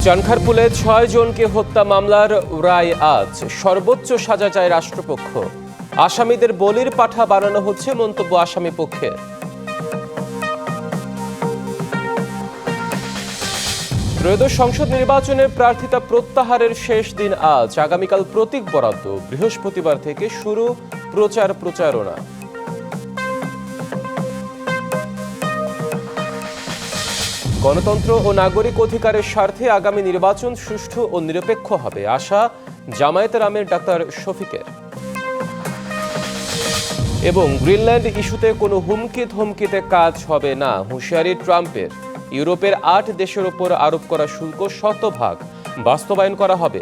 চানখারপুলে ৬ জনকে হত্যা মামলার রায় আজ। সর্বোচ্চ সাজা চায় রাষ্ট্রপক্ষ। আসামিদের বলির পাঠা বানানো হচ্ছে, মন্তব্য আসামি পক্ষের। ত্রয়োদশ সংসদ নির্বাচনের প্রার্থিতা প্রত্যাহারের শেষ দিন আজ। আগামীকাল প্রতীক বরাদ্দ। বৃহস্পতিবার থেকে শুরু প্রচারণা। গণতন্ত্র ও নাগরিক অধিকারের স্বার্থে আগামী নির্বাচন সুষ্ঠু ও নিরপেক্ষ হবে, আশা জামায়াতের আমির ডাক্তার শফিকের। এবং গ্রিনল্যান্ড ইস্যুতে কোনো হুমকি ধমকিতে কাজ হবে না, হুঁশিয়ারি ট্রাম্পের। ইউরোপের ৮ দেশের ওপর আরোপ করা শুল্ক শতভাগ বাস্তবায়ন করা হবে।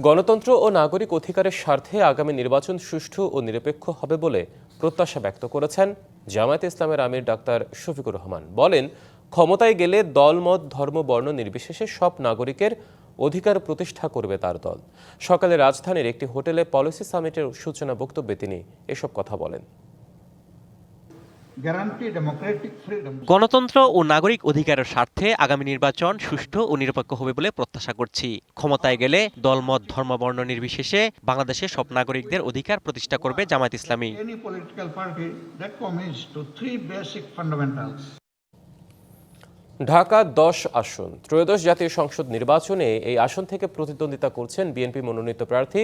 গণতন্ত্র ও নাগরিক অধিকারের স্বার্থে আগামী নির্বাচন সুষ্ঠু ও নিরপেক্ষ হবে বলে প্রত্যাশা ব্যক্ত করেছেন জামায়াতে ইসলামের আমির ডাক্তার শফিকুর রহমান। বলেন, ক্ষমতায় গেলে দলমত ধর্ম বর্ণ নির্বিশেষে সব নাগরিকের অধিকার প্রতিষ্ঠা করবে তার দল। সকালে রাজধানীর একটি হোটেলে পলিসি সামিটের সূচনা বক্তব্যে তিনি এসব কথা বলেন। গণতন্ত্র ও নাগরিক অধিকারের স্বার্থে আগামী নির্বাচন সুষ্ঠু ও নিরপেক্ষ হবে বলে প্রত্যাশা করছি। ক্ষমতায় গেলে দলমত ধর্ম বর্ণ নির্বিশেষে বাংলাদেশের সব নাগরিকদের অধিকার প্রতিষ্ঠা করবে জামায়াত ইসলামী। ঢাকা ১০ আসন, ত্রয়োদশ জাতীয় সংসদ নির্বাচনে এই আসন থেকে প্রতিদ্বন্দ্বিতা করছেন বিএনপি মনোনীত প্রার্থী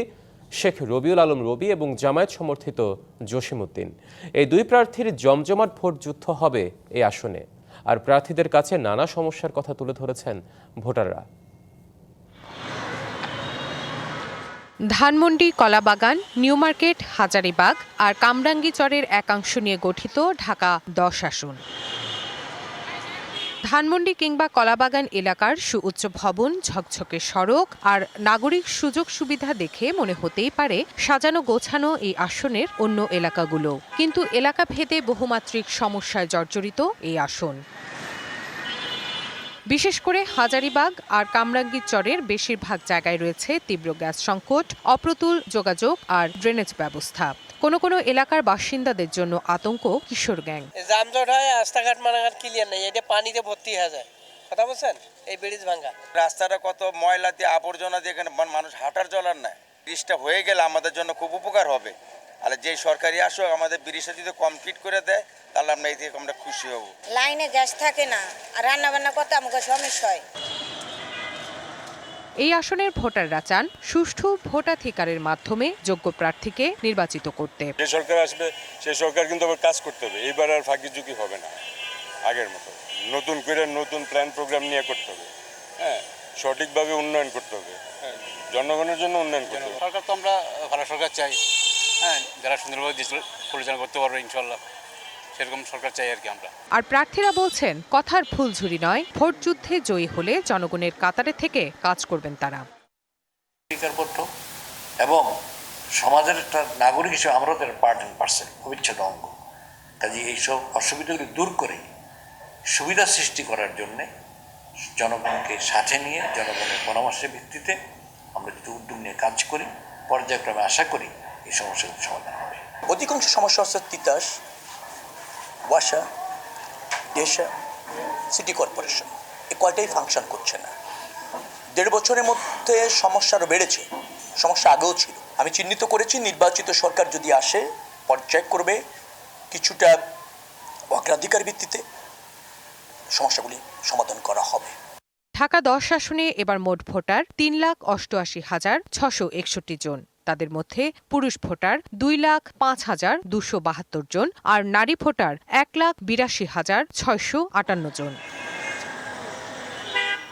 শেখ রবিউল আলম রবি এবং জামায়াত সমর্থিত জসিমউদ্দিন। এই দুই প্রার্থীর জমজমাট ভোট যুদ্ধ হবে এই আসনে। আর প্রার্থীদের কাছে নানা সমস্যার কথা তুলে ধরেছেন ভোটাররা। ধানমন্ডি, কলাবাগান, নিউ মার্কেট, হাজারীবাগ আর কামরাঙ্গীচরের একাংশ নিয়ে গঠিত ঢাকা ১০ আসন। ধানমন্ডি কিংবা কলাবাগান এলাকার সুউচ্চ ভবন, ঝকঝকে সড়ক আর নাগরিক সুযোগ সুবিধা দেখে মনে হতেই পারে সাজানো গোছানো এই আসনের অন্য এলাকাগুলো। কিন্তু এলাকা ভেদে বহুমাত্রিক সমস্যায় জর্জরিত এই আসন। বিশেষ করে হাজারীবাগ আর কামরাঙ্গীরচরের বেশিরভাগ জায়গায় রয়েছে তীব্র গ্যাস সংকট, অপ্রতুল যোগাযোগ আর ড্রেনেজ ব্যবস্থা। কোনো এলাকার বাসিন্দাদের জন্য আতঙ্ক কিশোর গ্যাং। যানজট হয়, রাস্তাঘাট মানাঘাট ক্লিয়ার নেই, এটা পানিতে ভর্তি হয়ে যায়। কথা বলছেন, এই ব্রিজ ভাঙ্গা রাস্তাটা কত ময়লা দিয়ে আবর্জনা দিয়ে এখানে মানুষ হাঁটার চলার নাই। ব্রিজটা হয়ে গেলে আমাদের জন্য খুব উপকার হবে। আর যে সরকারি আসুক আমাদের ব্রিজটা যদি কমপ্লিট করে দেয় তাহলে আমরা এই থেকে আমরা খুশি হব। লাইনে গ্যাস থাকে না আর রান্না বান্না করতে আমাকে সমস্যা হয়। এই আসনের ভোটাররা চান সুষ্ঠু ভোটাধিকারের মাধ্যমে যোগ্য প্রার্থীকে নির্বাচিত করতে। যে সরকার আসবে সেই সরকার কিন্তু আবার কাজ করতে হবে। এইবার আর ফাঁকিঝুঁকি হবে না আগের মতো। নতুন করে নতুন প্ল্যান প্রোগ্রাম নিয়ে করতে হবে। হ্যাঁ, সঠিকভাবে উন্নয়ন করতে হবে। হ্যাঁ, জনগণের জন্য উন্নয়ন করতে হবে। সরকার তো আমরা ভালো সরকার চাই, হ্যাঁ, যারা সুন্দরভাবে দেশ পরিচালনা করতে পারবে ইনশাল্লাহ, সেরকম সরকার চাই আর কি আমরা। আর প্রার্থীরা বলছেন, কথার ফুলঝুরি নয়, ভোট যুদ্ধে জয়ী হলে জনগণের কাতারে থেকে কাজ করবেন তারা। এবং সমাজের একটা নাগরিক হিসেবে আমরাও তার পার্ট অ্যান্ড পার্সেল, অবিচ্ছেদ্য অঙ্গ। কাজে এইসব অসুবিধাগুলি দূর করে সুবিধা সৃষ্টি করার জন্যে জনগণকে সাথে নিয়ে জনগণের পরামর্শের ভিত্তিতে আমরা যদি উদ্যোগ নিয়ে কাজ করি, পর্যায়ক্রমে আশা করি এই সমস্যাগুলি সমাধান হবে। অধিকাংশ সমস্যা হচ্ছে তিতাস, ওয়াসা, দেশা, সিটি কর্পোরেশন, এই কয়টাই ফাংশন করছে না। 1.5 বছরের মধ্যে সমস্যা আরও বেড়েছে, সমস্যা আগেও ছিল। আমি চিহ্নিত করেছি নির্বাচিত সরকার যদি আসে পর্যায়ক্রমে কিছুটা অগ্রাধিকার ভিত্তিতে সমস্যাগুলি সমাধান করা হবে। ঢাকা 10 আসনে এবার মোট ভোটার 3,88,661 জন। তাদের মধ্যে পুরুষ ভোটার 2,05,272 জন আর নারী ভোটার 1,82,658 জন।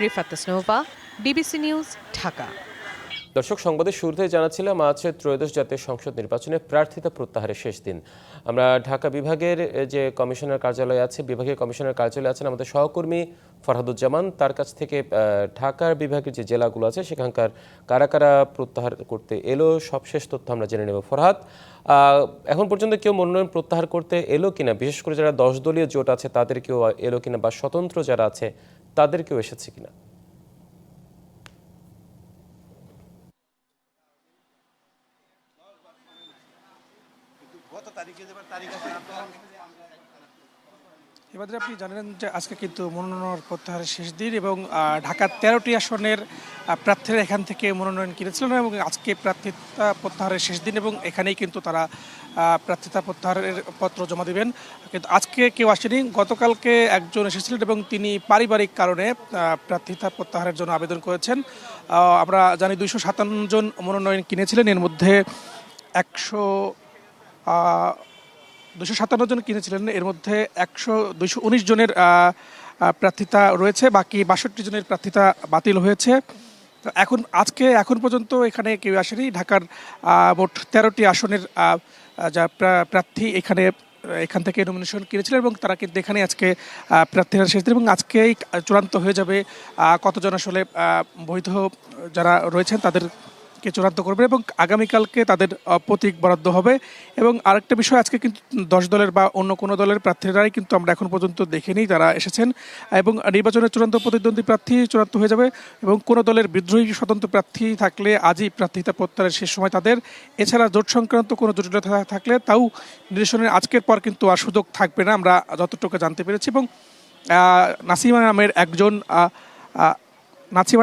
Rifat Tasnova, DBC news, Dhaka. দর্শক, সংবাদের শুরুতেই জানাচ্ছিলাম আজ ত্রয়োদশ জাতীয় সংসদ নির্বাচনে প্রার্থিতা প্রত্যাহারের শেষ দিন। আমরা ঢাকা বিভাগের যে কমিশনার কার্যালয় আছে, বিভাগীয় কমিশনার কার্যালয়ে আছেন আমাদের সহকর্মী ফরহাদুজ্জামান। তার কাছ থেকে ঢাকার বিভাগের যে জেলাগুলো আছে সেখানকার কারা কারা প্রত্যাহার করতে এলো সবশেষ তথ্য আমরা জেনে নেব। ফরহাদ, এখন পর্যন্ত কেউ মনোনয়ন প্রত্যাহার করতে এলো কিনা, বিশেষ করে যারা 10 দলীয় জোট আছে তাদের কেউ এলো কিনা, বা স্বতন্ত্র যারা আছে তাদের কেউ এসেছে কিনা? এবারে আপনি জানেন যে আজকে কিন্তু মনোনয়ন প্রত্যাহারের শেষ দিন এবং ঢাকার 13টি আসনের প্রার্থীরা এখান থেকে মনোনয়ন কিনেছিলেন এবং আজকে প্রার্থিতা প্রত্যাহারের শেষ দিন এবং এখানেই কিন্তু তারা প্রার্থিতা প্রত্যাহারের পত্র জমা দেবেন। কিন্তু আজকে কেউ আসেনি, গতকালকে একজন এসেছিলেন এবং তিনি পারিবারিক কারণে প্রার্থিতা প্রত্যাহারের জন্য আবেদন করেছেন। আমরা জানি 257 জন মনোনয়ন কিনেছিলেন, এর মধ্যে 257 জন কিনেছিলেন, এর মধ্যে 219 জনের প্রার্থিতা রয়েছে, বাকি 62 জনের প্রার্থিতা বাতিল হয়েছে। এখন পর্যন্ত এখানে কেউ আসেনি। ঢাকার মোট 13টি আসনের যা প্রার্থী এখান থেকে নমিনেশন কিনেছিলেন এবং তারা কিন্তু এখানে আজকে প্রার্থীরা শেষ দিন এবং আজকেই চূড়ান্ত হয়ে যাবে কতজন আসলে বৈধ যারা রয়েছেন তাদেরকে চূড়ান্ত করবে এবং আগামীকালকে তাদের প্রতীক বরাদ্দ হবে। এবং আরেকটা বিষয়, আজকে কিন্তু 10 দলের বা অন্য কোনো দলের প্রার্থীরাই কিন্তু আমরা এখন পর্যন্ত দেখিনি তারা এসেছেন এবং নির্বাচনের চূড়ান্ত প্রতিদ্বন্দ্বী প্রার্থী চূড়ান্ত হয়ে যাবে এবং কোনো দলের বিদ্রোহী স্বতন্ত্র প্রার্থী থাকলে আজই প্রার্থিতা প্রত্যাহারের শেষ সময় তাদের। এছাড়া জোট সংক্রান্ত কোনো জটিলতা থাকলে তাও নির্বাচনের আজকের পর কিন্তু আর সুযোগ থাকবে না, আমরা যতটুকু জানতে পেরেছি। এবং নাসিমা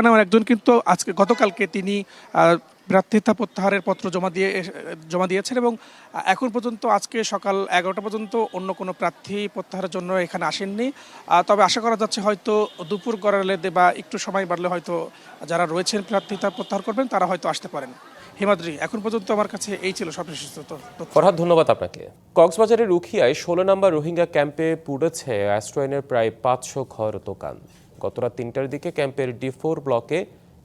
নামের একজন কিন্তু গতকালকে তিনি প্রার্থিতা প্রত্যাহারের পত্র জমা দিয়েছেন এবং এখন পর্যন্ত আজকে সকাল 11টা পর্যন্ত অন্য কোনো প্রার্থী প্রত্যাহারের জন্য এখানে আসেননি। তবে আশা করা যাচ্ছে হয়তো দুপুর গড়ালে বা একটু সময় বাড়লে হয়তো যারা রয়েছেন প্রার্থিতা প্রত্যাহার করবেন তারা হয়তো আসতে পারেন। হিমাদ্রি, এখন পর্যন্ত আমার কাছে এই ছিল সবশেষ তথ্য। ফরহাদ, ধন্যবাদ আপনাকে। কক্সবাজারের উখিয়ায় 16 নম্বর রোহিঙ্গা ক্যাম্পে পুড়েছে অ্যাস্ট্রয়েনের প্রায় 500 ঘর দোকান। গত রাত 3টার দিকে ক্যাম্পের D4 ব্লকে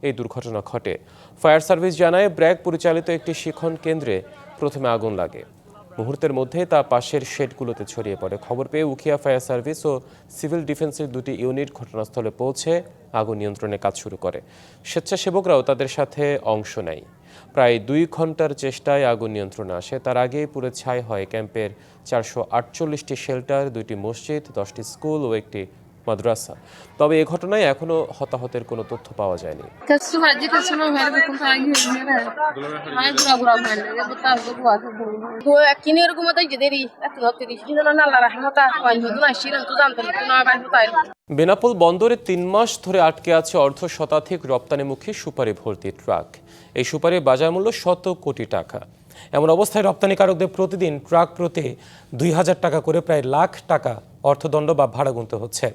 এই দুর্ঘটনা ঘটে। ফায়ার সার্ভিস জানায় ব্র্যাক পরিচালিত একটি শিক্ষণ কেন্দ্রে প্রথমে আগুন লাগে, মুহূর্তের মধ্যে তা পাশের শেডগুলোতে ছড়িয়ে পড়ে। খবর পেয়ে উখিয়া ফায়ার সার্ভিস ও সিভিল ডিফেন্সের 2টি ইউনিট ঘটনাস্থলে পৌঁছে আগুন নিয়ন্ত্রণের কাজ শুরু করে। স্বেচ্ছাসেবকরাও তাদের সাথে অংশ নেয়। প্রায় 2 ঘন্টার চেষ্টায় আগুন নিয়ন্ত্রণে আসে। তার আগেই পুরো ছাই হয় ক্যাম্পের 448টি শেল্টার, 2টি মসজিদ, 10টি স্কুল ও একটি মাদ্রাসা। তবে এ ঘটনায় এখনো হতাহতের কোনো তথ্য পাওয়া যায়নি। বেনাপোল বন্দরে 3 মাস ধরে আটকে আছে অর্ধশতাধিক রপ্তানিমুখী সুপারি ভর্তি ট্রাক। এই সুপারির বাজার মূল্য শত কোটি টাকা। এমন অবস্থায় রপ্তানিকারকদের প্রতিদিন ট্রাক প্রতি 2000 টাকা করে প্রায় লাখ টাকা অর্থদণ্ড বা ভাড়া গুনতে হচ্ছে।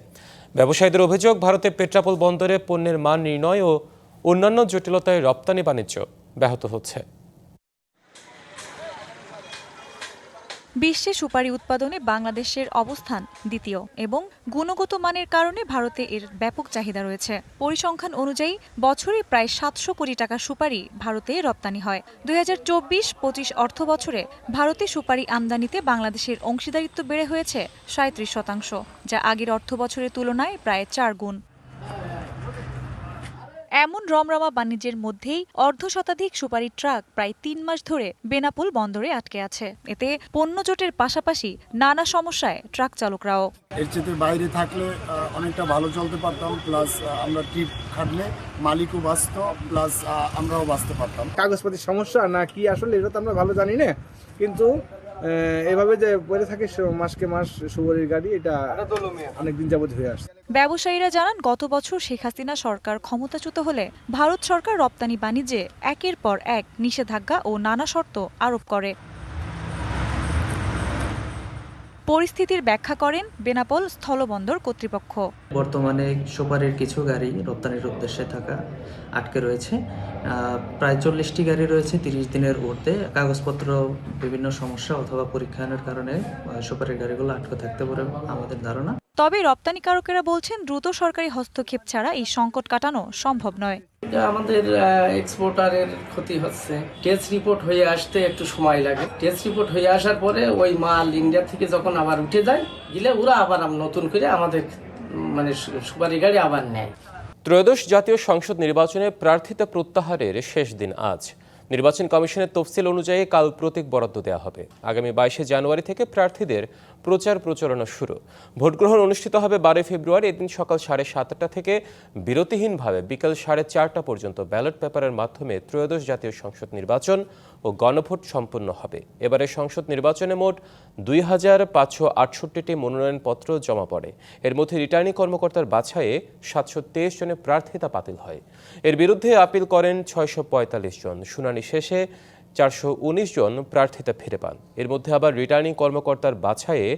ব্যবসায়ীদের অভিযোগ, ভারতে পেট্রাপোল বন্দরে পণ্যের মান নির্ণয় ও অন্যান্য জটিলতায় রপ্তানি বাণিজ্য ব্যাহত হচ্ছে। বিশ্বে সুপারি উৎপাদনে বাংলাদেশের অবস্থান দ্বিতীয় এবং গুণগত মানের কারণে ভারতে এর ব্যাপক চাহিদা রয়েছে। পরিসংখ্যান অনুযায়ী বছরে প্রায় 700 কোটি টাকা সুপারি ভারতে রপ্তানি হয়। 2024-25 অর্থ বছরে ভারতে সুপারি আমদানিতে বাংলাদেশের অংশীদারিত্ব বেড়ে হয়েছে 37%, যা আগের অর্থ বছরের তুলনায় প্রায় 4 গুণ। এমন রমরমা বাণিজ্যের মধ্যেই অর্ধশতাধিক সুপারি ট্রাক প্রায় 3 মাস ধরে বেনাপোল বন্দরে আটকে আছে। এতে পণ্য জোটের পাশাপাশি নানা সমস্যায় ট্রাক চালকরাও। এর চেয়ে বাইরে থাকলে অনেকটা ভালো চলতে পারতাম, প্লাস আমরা ট্রিপ খাটলে মালিকও বাঁচত, প্লাস আমরাও বাঁচতে পারতাম। কাগজপত্রের সমস্যা না কি আসলে এটা তো আমরা ভালো জানি না, কিন্তু এভাবে যে পড়ে থাকে মাসকে মাস সুপারির গাড়ি, এটা অনেকদিন যাবত হয়ে আসছে। ব্যবসায়ীরা জানান, গত বছর শেখ হাসিনা সরকার ক্ষমতাচ্যুত হলে ভারত সরকার রপ্তানি বাণিজ্যে একের পর এক নিষেধাজ্ঞা ও নানা শর্ত আরোপ করে। পরিস্থিতির ব্যাখ্যা করেন বেনাপোল স্থলবন্দর কর্তৃপক্ষ। বর্তমানে সুপারির কিছু গাড়ি রপ্তানির উদ্দেশ্যে আটকে রয়েছে। প্রায় 40টি গাড়ি রয়েছে 30 দিনের ঊর্ধ্বে। কাগজপত্র বিভিন্ন সমস্যা অথবা পরীক্ষায়নের কারণে সুপারির গাড়িগুলো আটকে থাকতে পারে আমাদের ধারণা। তবে রপ্তানিকারকেরা বলছেন, দ্রুত সরকারি হস্তক্ষেপ ছাড়া এই সংকট কাটানো সম্ভব নয়। আমাদের এক্সপোর্টারের ক্ষতি হচ্ছে। টেস্ট রিপোর্ট হয়ে আসতে একটু সময় লাগে। টেস্ট রিপোর্ট হয়ে আসার পরে ওই মাল ইন্ডিয়া থেকে যখন আবার উঠে যায়, গেলে ওরা আবার নতুন করে আমাদের সুপারি গাড়ি আবার নেয়। ত্রয়োদশ জাতীয় সংসদ নির্বাচনে প্রার্থিতা প্রত্যাহারের শেষ দিন আজ। নির্বাচন কমিশনের তফসিল অনুযায়ী কাল প্রতীক বরাদ্দ দেওয়া হবে। আগামী 22শে জানুয়ারি থেকে প্রার্থীদের প্রচার প্রচারণা শুরু। ভোট গ্রহণ অনুষ্ঠিত হবে 12 ফেব্রুয়ারি। এদিন সকাল 7:30 থেকে বিরতিহীনভাবে বিকাল 4:30 পর্যন্ত ব্যালট পেপারের মাধ্যমে ত্রয়োদশ জাতীয় সংসদ নির্বাচন ও গণভোট সম্পন্ন হবে। এবারে সংসদ নির্বাচনে মোট 2568টি মনোনয়নপত্র জমা পড়ে। এর মধ্যে রিটার্নিং কর্মকর্তার বাছাইয়ে 723 জনের প্রার্থিতা বাতিল হয়। এর বিরুদ্ধে আপিল করেন 645 জন। শুনানি শেষে 419 জন প্রার্থিতা ফিরে পান। এর মধ্যে আবার রিটার্নিং কর্মকর্তার বাছাইয়ে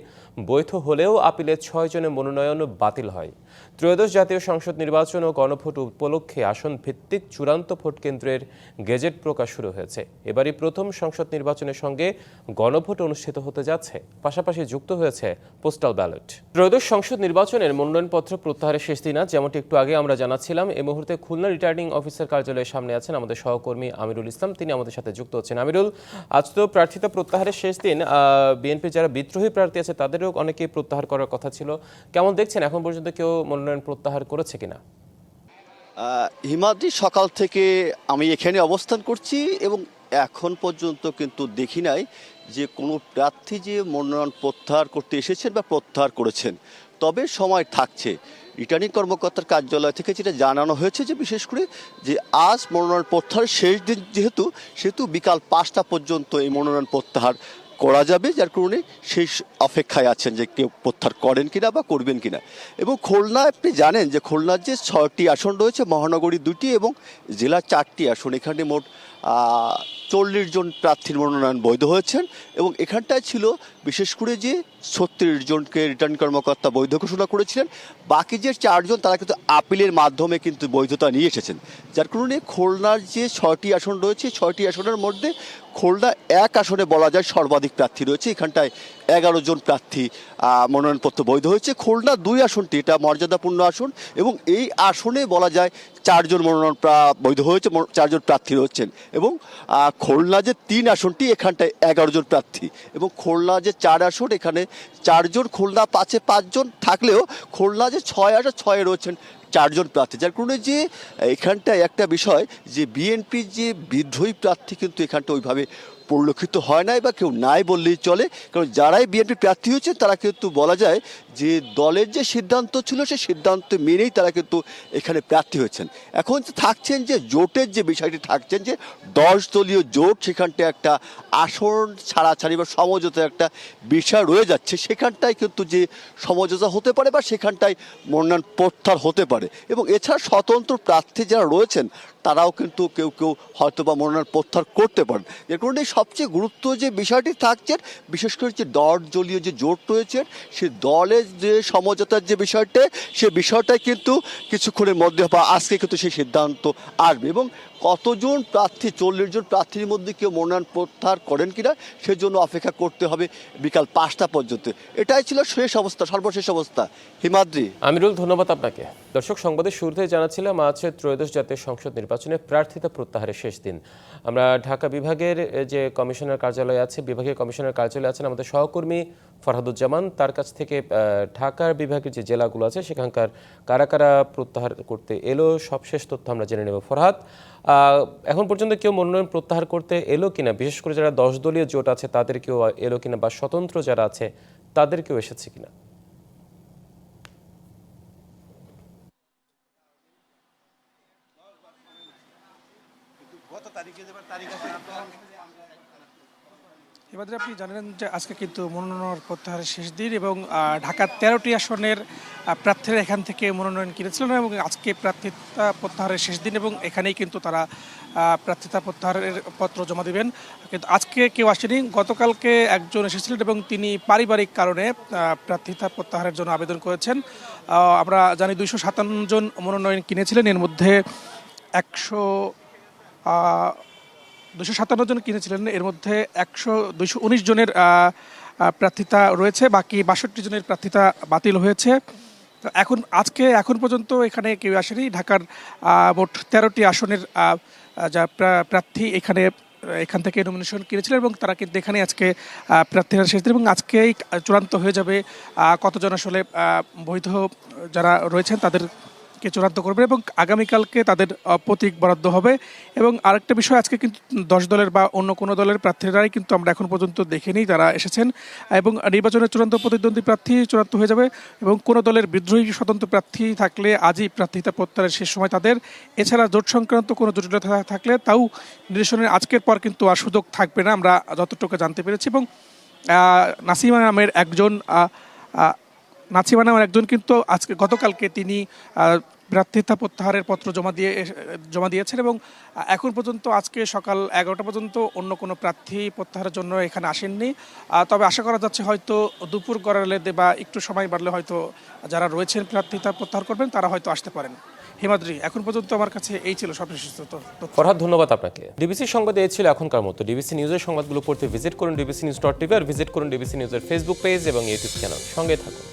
বৈধ হলেও আপিলে 6 জনের মনোনয়ন বাতিল হয়। ত্রয়োদশ জাতীয় সংসদ নির্বাচন ও গণভোট উপলক্ষে আসন ভিত্তিক চূড়ান্ত ভোট কেন্দ্রের গেজেট প্রকাশ শুরু হয়েছে। এবারই প্রথম সংসদ নির্বাচনের সঙ্গে গণভোট অনুষ্ঠিত হতে যাচ্ছে, পাশাপাশি যুক্ত হয়েছে পোস্টাল ব্যালট। ত্রয়োদশ সংসদ নির্বাচনের মনোনয়নপত্র প্রত্যাহারের শেষ দিন আজ, যেমনটি একটু আগে আমরা জানাচ্ছিলাম। এই মুহূর্তে খুলনা রিটার্নিং অফিসার কার্যালয়ের সামনে আছেন আমাদের সহকর্মী আমিরুল ইসলাম, তিনি আমাদের সাথে যুক্ত হচ্ছেন। আমিরুল, আজ তো প্রার্থিতা প্রত্যাহারের শেষ দিন। বিএনপির যারা বিদ্রোহী প্রার্থী আছে তাদেরও অনেকেই প্রত্যাহার করার কথা ছিল। কেমন দেখছেন, এখন পর্যন্ত কেউ মনোনয়ন প্রত্যাহার করেছে কিনা? হিমাদ্রি, সকাল থেকে আমি এখানে অবস্থান করছি এবং এখন পর্যন্ত কিন্তু দেখি নাই যে কোনো প্রার্থী যে মনোনয়ন প্রত্যাহার করতে এসেছেন বা প্রত্যাহার করেছেন। তবে সময় থাকছে। রিটার্নিং কর্মকর্তার কার্যালয় থেকে যেটা জানানো হয়েছে যে বিশেষ করে যে আজ মনোনয়ন প্রত্যাহারের শেষ দিন সেহেতু বিকাল 5টা পর্যন্ত এই মনোনয়ন প্রত্যাহার করা যাবে, যার কারণে সেই অপেক্ষায় আছেন যে কেউ প্রত্যাহার করেন কিনা বা করবেন কিনা। এবং খুলনা, আপনি জানেন যে খুলনার যে 6টি আসন রয়েছে, মহানগরী 2টি এবং জেলা 4টি আসন, এখানে মোট 40 জন প্রার্থীর মনোনয়ন বৈধ হয়েছেন এবং এখানটায় ছিল বিশেষ করে যে 36 জনকে রিটার্নিং কর্মকর্তা বৈধ ঘোষণা করেছিলেন। বাকি যে 4 জন তারা কিন্তু আপিলের মাধ্যমে কিন্তু বৈধতা নিয়ে এসেছেন, যার কারণে খুলনার যে 6টি আসন রয়েছে, 6টি আসনের মধ্যে খুলনা 1 আসনে বলা যায় সর্বাধিক প্রার্থী রয়েছে। এখানটায় 11 জন প্রার্থী মনোনয়নপত্র বৈধ হয়েছে। খুলনা 2 আসনটি এটা মর্যাদাপূর্ণ আসন এবং এই আসনে বলা যায় 4 জন মনোনয়ন বৈধ হয়েছে, 4 জন প্রার্থী রয়েছেন। এবং খুলনা যে 3 আসনটি এখানটায় 11 জন প্রার্থী এবং খুলনা যে 4 আসন এখানে 4 জন, খুলনা 5-এ 5 জন থাকলেও খুলনা যে 6 আসন 6-এ রয়েছেন 4 জন প্রার্থী, যার কারণে যে এখানটায় একটা বিষয় যে বিএনপির যে বিদ্রোহী প্রার্থী কিন্তু এখানটা ওইভাবে পরিলক্ষিত হয় নাই বা কেউ নাই বললেই চলে। কারণ যারাই বিএনপি প্রার্থী হয়েছে তারা কিন্তু বলা যায় যে দলের যে সিদ্ধান্ত ছিল সেই সিদ্ধান্ত মেনেই তারা কিন্তু এখানে প্রার্থী হয়েছেন। এখন থাকছেন যে জোটের যে বিষয়টি থাকছেন যে 10 দলীয় জোট, সেখানটা একটা আসন ছাড়াছাড়ি বা সমঝোতার একটা বিষয় রয়ে যাচ্ছে। সেখানটায় কিন্তু যে সমঝোতা হতে পারে বা সেখানটায় মনোনয়ন প্রত্যাহার হতে পারে এবং এছাড়া স্বতন্ত্র প্রার্থী যারা রয়েছেন তারাও কিন্তু কেউ কেউ হয়তো বা মনোনয়ন প্রত্যাহার করতে পারেন। এর কারণে সবচেয়ে গুরুত্ব যে বিষয়টি থাকছেন বিশেষ করে যে 10 দলীয় যে জোট রয়েছে সে দলের যে সমঝোতার যে বিষয়টা, সে বিষয়টাই কিন্তু কিছুক্ষণের মধ্যে বা আজকে কিন্তু সেই সিদ্ধান্ত আসবে এবং কতজন প্রার্থী, 40 জন প্রার্থীর মধ্যে কেউ মনোনয়ন প্রত্যাহার করেন কিনা সেজন্য অপেক্ষা করতে হবে বিকাল 5টা পর্যন্ত। এটাই ছিল শেষ অবস্থা, সর্বশেষ অবস্থা। হিমাদ্রি। আমিরুল, ধন্যবাদ আপনাকে। দর্শক, সংবাদের শুরুতেই জানাচ্ছিলাম আজ ত্রয়োদশ জাতীয় সংসদ নির্বাচনে প্রার্থিতা প্রত্যাহারের শেষ দিন। আমরা ঢাকা বিভাগের যে কমিশনার কার্যালয় আছে, বিভাগীয় কমিশনার কার্যালয়ে আছেন আমাদের সহকর্মী ফরহাদুজ্জামান, তার কাছ থেকে ঢাকার বিভাগের যে জেলাগুলো আছে সেখানকার কারা কারা প্রত্যাহার করতে এলো সবশেষ তথ্য আমরা জেনে নেব। ফরহাদ, এখন পর্যন্ত কেউ মনোনয়ন প্রত্যাহার করতে এলো কিনা, বিশেষ করে যারা 10 দলীয় জোট আছে তাদের কেউ এলো কিনা বা স্বতন্ত্র যারা আছে তাদের কেউ এসেছে কিনা? এবারে আপনি জানেন যে আজকে কিন্তু মনোনয়ন প্রত্যাহারের শেষ দিন এবং ঢাকার 13টি আসনের প্রার্থীরা এখান থেকে মনোনয়ন কিনেছিলেন এবং আজকে প্রার্থিতা প্রত্যাহারের শেষ দিন এবং এখানেই কিন্তু তারা প্রার্থিতা প্রত্যাহারের পত্র জমা দেবেন। কিন্তু আজকে কেউ আসেনি। গতকালকে একজন এসেছিলেন এবং তিনি পারিবারিক কারণে প্রার্থিতা প্রত্যাহারের জন্য আবেদন করেছেন। আমরা জানি 257 জন মনোনয়ন কিনেছিলেন, এর মধ্যে 257 জন কিনেছিলেন, এর মধ্যে 219 জনের প্রার্থিতা রয়েছে, বাকি 62 জনের প্রার্থিতা বাতিল হয়েছে। এখন পর্যন্ত এখানে কেউ আসেনি। ঢাকার মোট 13টি আসনের যা প্রার্থী এখান থেকে নমিনেশন কিনেছিলেন এবং তারা কিন্তু এখানে আজকে প্রার্থীরা শেষ দিন এবং আজকেই চূড়ান্ত হয়ে যাবে কতজন আসলে বৈধ যারা রয়েছেন তাদের কে চূড়ান্ত করবে এবং আগামীকালকে তাদের প্রতীক বরাদ্দ হবে। এবং আরেকটা বিষয়, আজকে কিন্তু 10 দলের বা অন্য কোনো দলের প্রার্থীরাই কিন্তু আমরা এখন পর্যন্ত দেখিনি তারা এসেছেন, এবং নির্বাচনের চূড়ান্ত প্রতিদ্বন্দ্বী প্রার্থী চূড়ান্ত হয়ে যাবে। এবং কোনো দলের বিদ্রোহী স্বতন্ত্র প্রার্থী থাকলে আজই প্রার্থিতা প্রত্যাহারের শেষ সময় তাদের। এছাড়া জোট সংক্রান্ত কোনো জটিলতা থাকলে তাও নির্বাচনের আজকের পর কিন্তু আর সুযোগ থাকবে না, আমরা যতটুকু জানতে পেরেছি। এবং নাসিমা নামের একজন কিন্তু আজকে গতকালকে তিনি প্রার্থিতা প্রত্যাহারের পত্র জমা দিয়েছেন, এবং এখন পর্যন্ত আজকে সকাল 11টা পর্যন্ত অন্য কোনো প্রার্থী প্রত্যাহারের জন্য এখানে আসেননি। তবে আশা করা যাচ্ছে হয়তো দুপুর গড়ালে বা একটু সময় বাড়লে হয়তো যারা রয়েছেন প্রার্থিতা প্রত্যাহার করবেন তারা হয়তো আসতে পারেন। হিমাদ্রি, এখন পর্যন্ত আমার কাছে এই ছিল সবশেষ তথ্য। ফরহাদ, ধন্যবাদ আপনাকে। ডিবিসি সংবাদ এই ছিল এখনকার মতো। ডিবিসি নিউজের সংবাদগুলো পড়তে ভিজিট করুন dbcnews.tv আর ভিজিট করুন ডিবিসি নিউজের ফেসবুক পেজ এবং ইউটিউব চ্যানেল। সঙ্গে থাকুন।